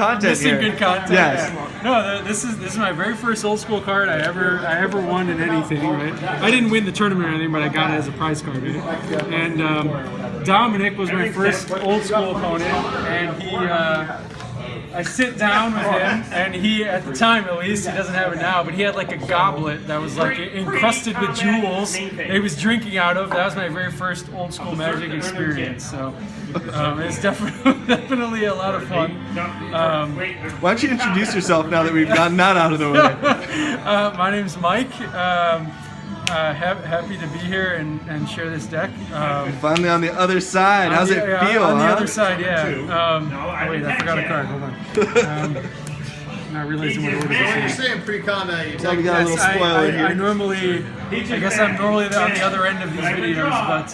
content missing here. good content. Yes. Yeah. No, this is my very first old school card I ever won in anything. Right? I didn't win the tournament or anything, but I got it as a prize card. Right? And Dominic was my first old school opponent, and he. I sit down with him, and he, at the time at least, he doesn't have it now, but he had like a goblet that was like encrusted with jewels that he was drinking out of. That was my very first old school Magic experience. So it's definitely a lot of fun. Why don't you introduce yourself now that we've gotten that out of the way? My name's Mike. Happy to be here and share this deck. Finally on the other side. How's it feel? On the huh? other side, yeah. Wait, I forgot a card. Hold on. Not realizing what order You're this is. saying pre-con, you We got a little spoiler here. I normally, I guess I'm normally on the other end of these videos, but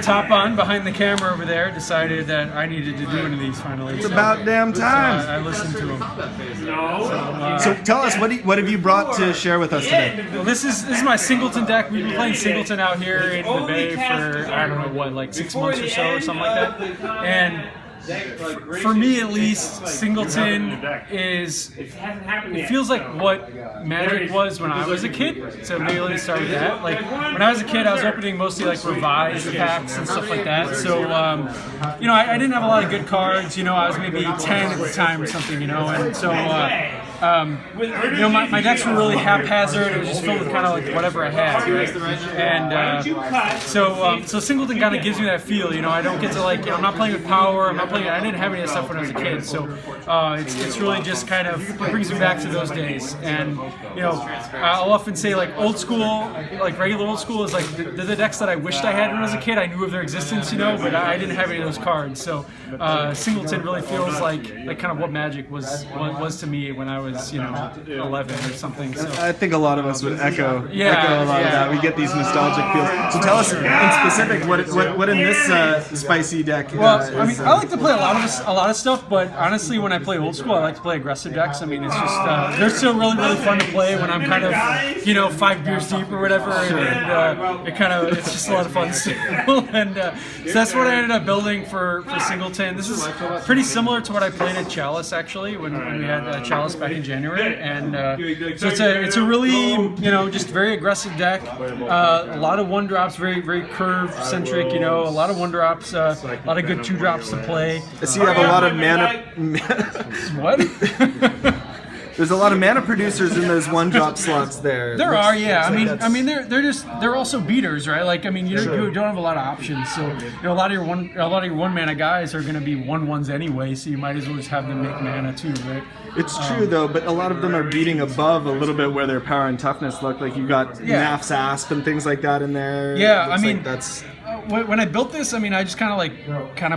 Top On behind the camera over there decided that I needed to do one of these finally. It's about damn time. I listened to him. So tell us, what have you brought to share with us today? Well, this is my Singleton deck. We've been playing Singleton out here in the Bay for, I don't know what, like 6 months or so or something like that. And for me at least, Singleton is, it feels like what Magic was when I was a kid. So maybe let me start with that. Like when I was a kid, I was opening mostly like revised packs and stuff like that. So you know, I didn't have a lot of good cards. You know, I was maybe 10 at the time or something. You know, and so you know, my decks were really haphazard. It was just filled with kind of like whatever I had, right? And so Singleton kind of gives me that feel. You know, I don't get to like, you know, I'm not playing with power. I'm not playing. I didn't have any of that stuff when I was a kid. So it's really just kind of brings me back to those days. And you know, I'll often say like old school, like regular old school is like the decks that I wished I had when I was a kid. I knew of their existence, you know, but I didn't have any of those cards. So Singleton really feels like kind of what Magic was to me when I was, you know, 11 or something. So I think a lot of us would echo a lot of yeah. that. We get these nostalgic feels. So tell us in specific what in this spicy deck. Well, I mean, I like to play a lot of stuff, but honestly, when I play old school, I like to play aggressive decks. I mean, it's just they're still really fun to play when I'm kind of, you know, 5 beers deep or whatever, and it's just a lot of fun still. And so that's what I ended up building for Singleton. This is pretty similar to what I played at Chalice actually when we had Chalice back in January, and so it's a really, you know, just very aggressive deck. A lot of 1-drops, very curve centric. You know, a lot of 1-drops, a lot of good 2-drops to play. I see you have a lot of mana. What? There's a lot of mana producers in those 1-drop slots there. There are, yeah. I mean, they're also beaters, right? Like, I mean, you don't have a lot of options. So, you know, a lot of your one mana guys are going to be 1/1s anyway. So you might as well just have them make mana too, right? It's true though, but a lot of them are beating above a little bit where their power and toughness look. Like you got Naf's Asp and things like that in there. Yeah, I mean, like that's. When I built this, I mean, I just kind of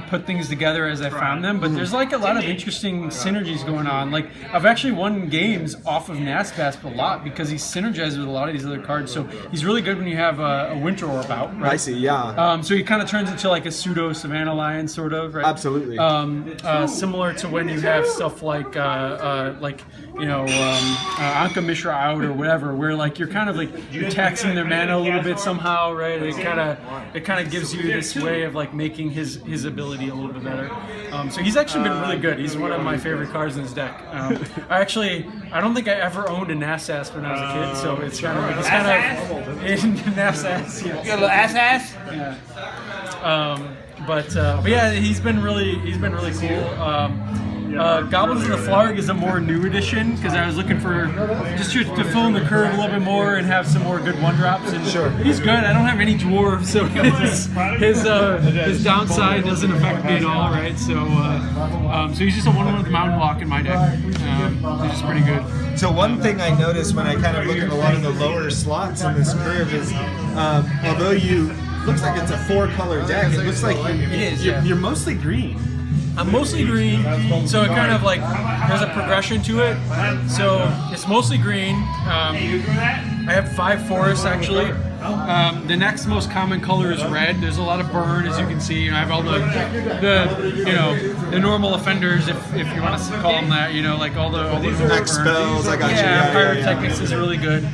put things together as I found them. But there's like a lot of interesting synergies going on. Like I've actually won games off of Nasbasp a lot because he's synergized with a lot of these other cards. So he's really good when you have a Winter Orb out. Right? I see, yeah. So he kind of turns into like a pseudo Savannah Lion, sort of, right? Absolutely. Similar to when you have stuff like you know, Anka Mishra out or whatever, where like you're kind of like you're taxing their mana a little bit somehow, right? It kind of gives you this way of like making his ability a little bit better. So he's actually been really good. He's one of my favorite cards in his deck. I don't think I ever owned a Nassas when I was a kid, so it's kind of in Nassas. Yeah. You got a little ass? Yeah. But yeah, he's been really cool. Goblins of the Flarg is a more new edition because I was looking for just to fill in the curve a little bit more and have some more good 1-drops. And Sure. He's good. I don't have any dwarves, so his downside doesn't affect me at all, right? So he's just a 1/1 with Mountain Walk in my deck. He's just pretty good. So one thing I noticed when I kind of look at a lot of the lower slots in this curve is, although looks like it's a 4-color deck, it looks like you're mostly green. I'm mostly green, so it kind of like there's a progression to it. So it's mostly green. I have 5 forests actually. The next most common color is red. There's a lot of burn, as you can see. I have all the you know, the normal offenders, if you want to call them that. You know, like all the Max spells. I got you. Yeah, Pyrotechnics is really good.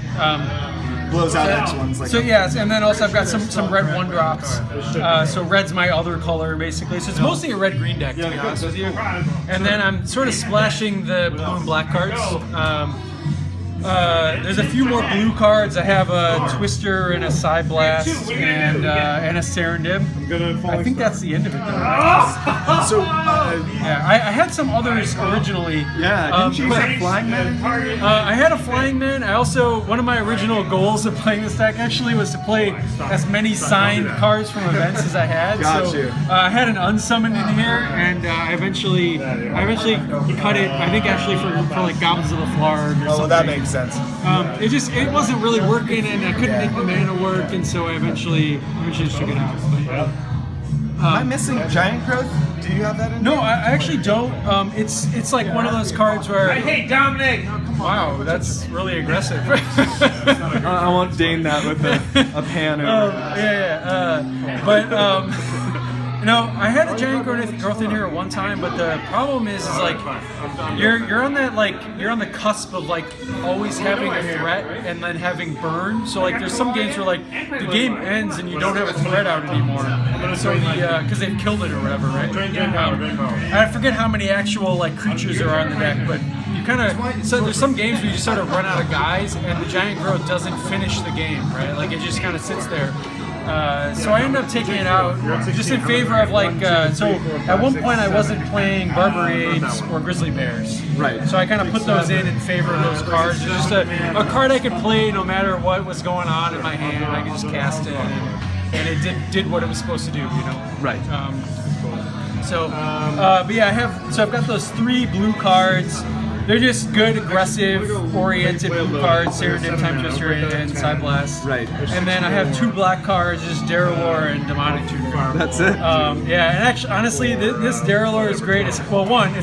blows out X ones. Like so yes, and then also I've got some red 1-drops. So red's my other color basically. So it's mostly a red-green deck to be honest with you. And then I'm sort of splashing the blue and black cards. There's a few more blue cards. I have a Twister and a Side Blast and a Serendib. I think that's the end of it though. So yeah, I had some others originally. yeah, didn't you have Flying Man? I had a Flying Man. I also, one of my original goals of playing this deck actually was to play as many signed cards from events as I had. Got so you. I had an unsummoned in here, and I eventually cut it. I think actually for like Goblins of the Flarg or something. Oh, well, that makes sense. It wasn't really working, and I couldn't make the mana work, and so I eventually just took it out. Am I missing Giant Growth? Do you have that in No, there? I actually don't. It's like one of those cards where. Hey, Dominic! Wow, that's really aggressive. I won't deign that with a pan over. No, I had a giant growth in here at one time, but the problem is like you're on the cusp of like always having a threat and then having burn. So like there's some games where like the game ends and you don't have a threat out anymore. So because they've killed it or whatever, right? I forget how many actual like creatures are on the deck, but you kind of so there's some games where you just sort of run out of guys and the giant growth doesn't finish the game, right? Like it just kind of sits there. So I ended up taking it out just in favor of like, so at one point I wasn't playing Barbarades or Grizzly Bears. Right. So I kind of put those in favor of those cards. It's just a card I could play no matter what was going on in my hand. I could just cast it and it did what it was supposed to do, you know? Right. But yeah, I've got those 3 blue cards. They're just good, aggressive, oriented blue cards, Serendip, Time Twister, and Side Blast. Right. And then I have 2 black cards, just Deralar and Demonic Tutor. That's it? Yeah, and actually, honestly, this Deralar is great. It's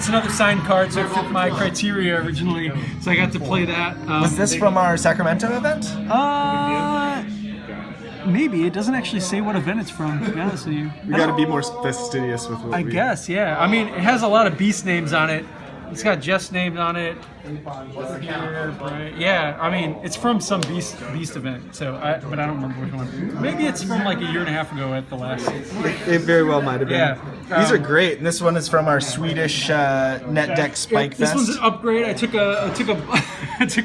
another signed card, so it fit my criteria originally, so I got to play that. Was this from our Sacramento event? Maybe. It doesn't actually say what event it's from, to be honest with you. We got to be more fastidious with what I guess, yeah. I mean, it has a lot of beast names on it. It's got Jeff's name on it. Yeah, I mean, it's from some beast event. So, but I don't remember which one. Maybe it's from like a year and a half ago at the last. It very well might have been. Yeah. These are great. And this one is from our Swedish net deck Spike This Fest. one's an upgrade. I took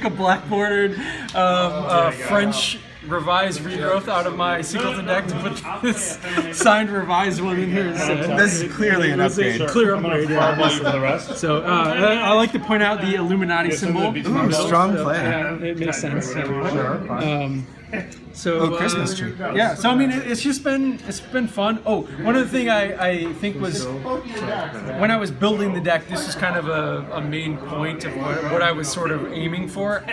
a black bordered French revised regrowth out of my Singleton deck to put this signed revised one in here instead. This is clearly an upgrade. Clear upgrade, yeah. So I like to point out the Illuminati symbol. Ooh, strong play. Yeah, it makes sense. Christmas tree. Yeah, so I mean, it's been fun. Oh, one other thing I think was when I was building the deck, this was kind of a main point of what I was sort of aiming for.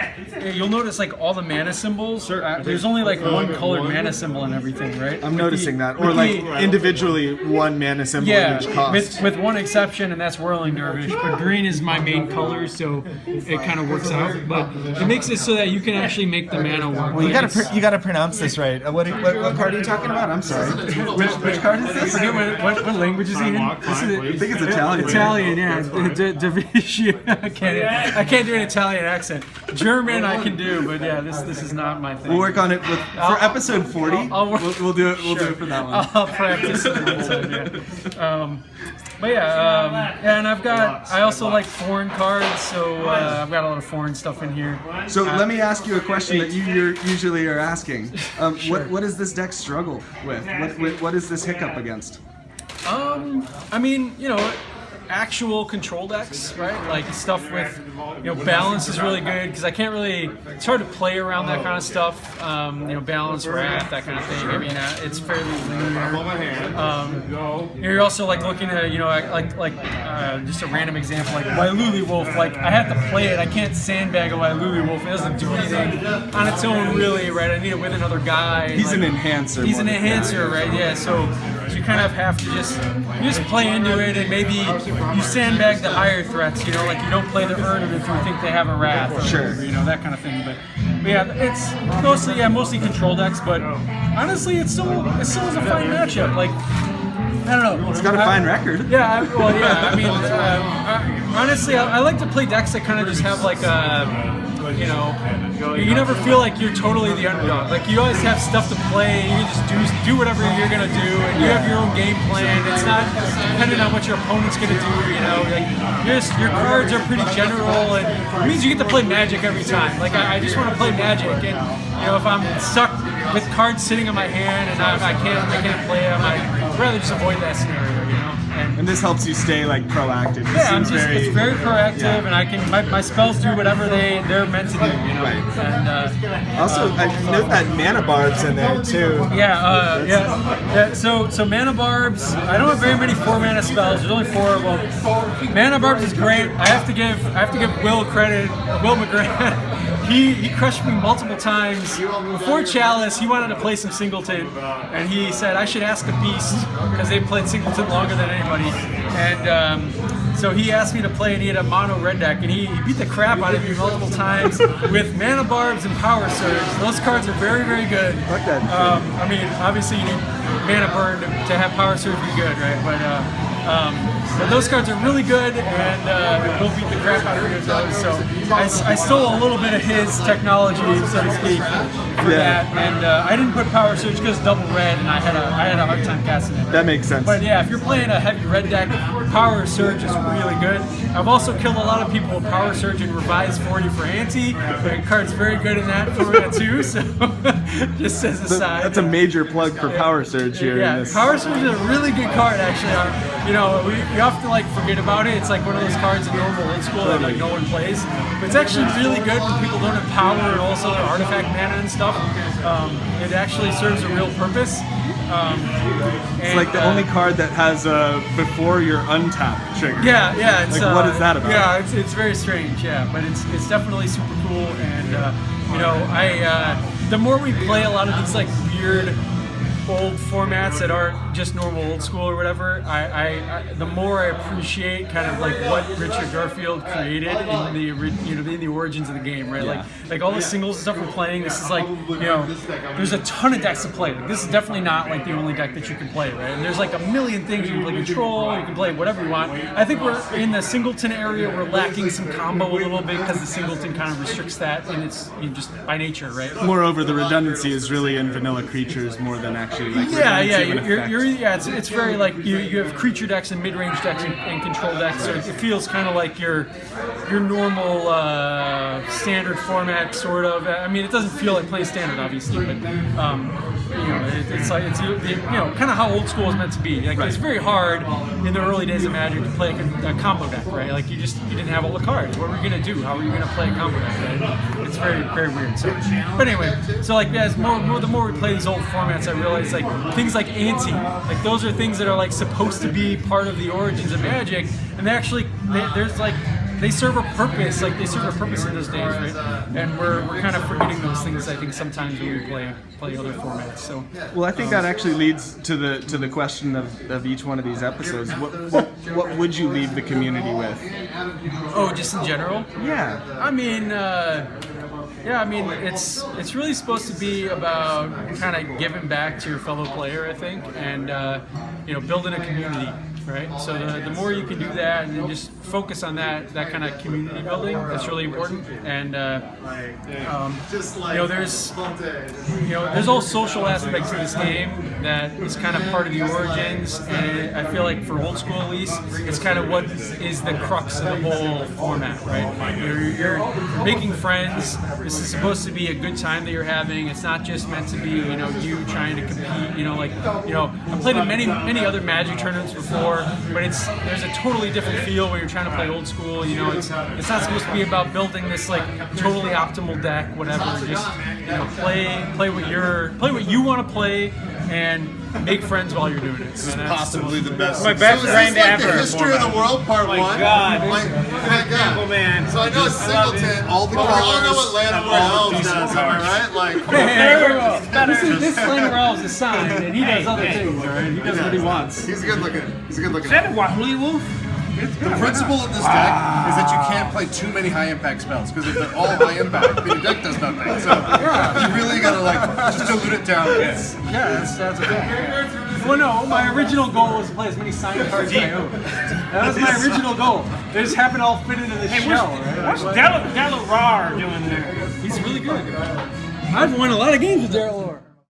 You'll notice like all the mana symbols. There's only like one colored mana symbol and everything, right? I'm noticing that, or like individually one mana symbol in each cost. with one exception, and that's Whirling Dervish. But green is my main color, so it kind of works out. But it makes it so that you can actually make the mana work. Well, you gotta pronounce this right. What card are you talking about? I'm sorry. Which card is this? I forget what language is he in? I think it's Italian. Italian, yeah. Dervish. I can't do an Italian accent. German I can do, but yeah, this is not my thing. We'll work on it for episode 40. We'll do it. We'll do it for that one. I'll practice it. Yeah. But yeah, and I also like foreign cards, so I've got a lot of foreign stuff in here. So let me ask you a question that you usually are asking. Sure. What does this deck struggle with? What is this hiccup against? I mean, actual control decks, right? Like stuff with, balance is really good because I can't really. It's hard to play around that kind of stuff. Balance, wrath, that kind of thing. I mean, it's fairly linear. You're also like looking at, just a random example, like Wailuli Wolf. Like I have to play it. I can't sandbag a Wailuli Wolf. It doesn't do anything on its own, really, right? I need it with another guy. He's an enhancer. He's an enhancer, right? Yeah. So you kind of have to just play into it, and maybe you sandbag the higher threats. Like you don't play the Urn if you think they have a wrath, or sure, that kind of thing. But yeah, it's mostly control decks. But honestly, it still is a fine matchup. Like I don't know. It's got a fine record. Yeah. I mean, honestly, I like to play decks that kind of just have like a you know, you never feel like you're totally the underdog. Like you always have stuff to play. You just do whatever you're gonna do, and you have your own game plan. It's not dependent on what your opponent's gonna do. You know, like your cards are pretty general, and it means you get to play Magic every time. Like I just want to play Magic, and you know, if I'm stuck with cards sitting in my hand and I can't play them, I'd rather just avoid that scenario. You know. And this helps you stay like proactive. It's very proactive, and I can my spells do whatever they're meant to do. You know. Right. And also, I note that mana barb's in there too. Yeah. So mana barbs. I don't have very many 4-mana spells. There's only 4. Well, mana barbs is great. I have to give Will credit. Will McGrath. He crushed me multiple times. Before Chalice, he wanted to play some Singleton, and he said I should ask a beast because they played Singleton longer than anybody. And so he asked me to play, and he had a mono red deck, and he beat the crap out of me multiple times with mana barbs and power surge. Those cards are very, very good. Like that. I mean, obviously you need mana burn to have power surge be good, right? But those cards are really good, and will beat the crap out of me with those. So I stole a little bit of his technology, so to speak, for that. And I didn't put power surge because it's double red, and I had a hard time casting it. That makes sense. But yeah, if you're playing a heavy red deck, power surge is really good. I've also killed a lot of people with power surge and revise 40 for anti. The card's very good in that format too. So just as a side. That's a major plug for power surge here. Yeah, in this. power surge is a really good card actually. You know, we often like forget about it. It's like one of those cards in normal old school that like no one plays. But it's actually really good when people don't have power and also their artifact mana and stuff. It actually serves a real purpose. It's like the only card that has before your untap trigger. Yeah. It's, like what is that about? Yeah, it's very strange. Yeah, but it's definitely super cool. And you know, the more we play a lot of these like weird old formats that aren't just normal old school or whatever, the more I appreciate kind of like what Richard Garfield created in the origins of the game, right? Yeah. Like all the singles and stuff we're playing. This is like, you know, there's a ton of decks to play. Like this is definitely not like the only deck that you can play, right? And there's like a million things you can play. Control, you can play whatever you want. I think we're in the Singleton area. We're lacking some combo a little bit because the Singleton kind of restricts that, and it's just by nature, right? Moreover, the redundancy is really in vanilla creatures more than actually like it's very like you have creature decks and mid-range decks and control decks, so it feels kind of like your normal standard format sort of. I mean, it doesn't feel like playing standard obviously, but you know, it's kind of how old school is meant to be. Like it's very hard in the early days of Magic to play a combo deck, right? Like you didn't have all the cards. What were you gonna do? How were you gonna play a combo deck? Right? It's very, very weird. So, but anyway, so like the more we play these old formats, I realize like things like anti, like those are things that are like supposed to be part of the origins of Magic, and they serve a purpose. Like they serve a purpose in those days, right? And we're kind of forgetting those things. I think sometimes when we play other formats. So well, I think that actually leads to the question of each one of these episodes. What would you leave the community with? Oh, just in general? Yeah. I mean. It's really supposed to be about kind of giving back to your fellow player, I think, and building a community, right? So the more you can do that, and then just focus on that kind of community building, that's really important. And there's all social aspects of this game that is kind of part of the origins, and I feel like for old school at least, it's kind of what is the crux of the whole format, right? You're making friends. This is supposed to be a good time that you're having. It's not just meant to be, you trying to compete. I've played in many other Magic tournaments before, but there's a totally different feel when you're trying to play old school. It's not supposed to be about building this like totally optimal deck, whatever. Just play what you want to play and make friends while you're doing it. This is possibly the best. My best friend ever. The history of the world, part one. My God. My God. Man. So I know it's Singleton. All the colors. We all know what Land of Elves does. Am I right? Like, very well. This Land of Elves is signed, and he does other things. All right, he does what he wants. He's a good looking. He's a good looking. Is that a Wahoo Wolf? The principle of this deck is that you can't play too many high impact spells, because if they're all high impact, then your deck does nothing. So you really gotta just dilute it down. That's a thing. Well, no, my original goal was to play as many signed cards as I own. That was my original goal. They just happened to all fit into this shell, right? What's Delarar doing there? He's really good. I've won a lot of games with Deralar.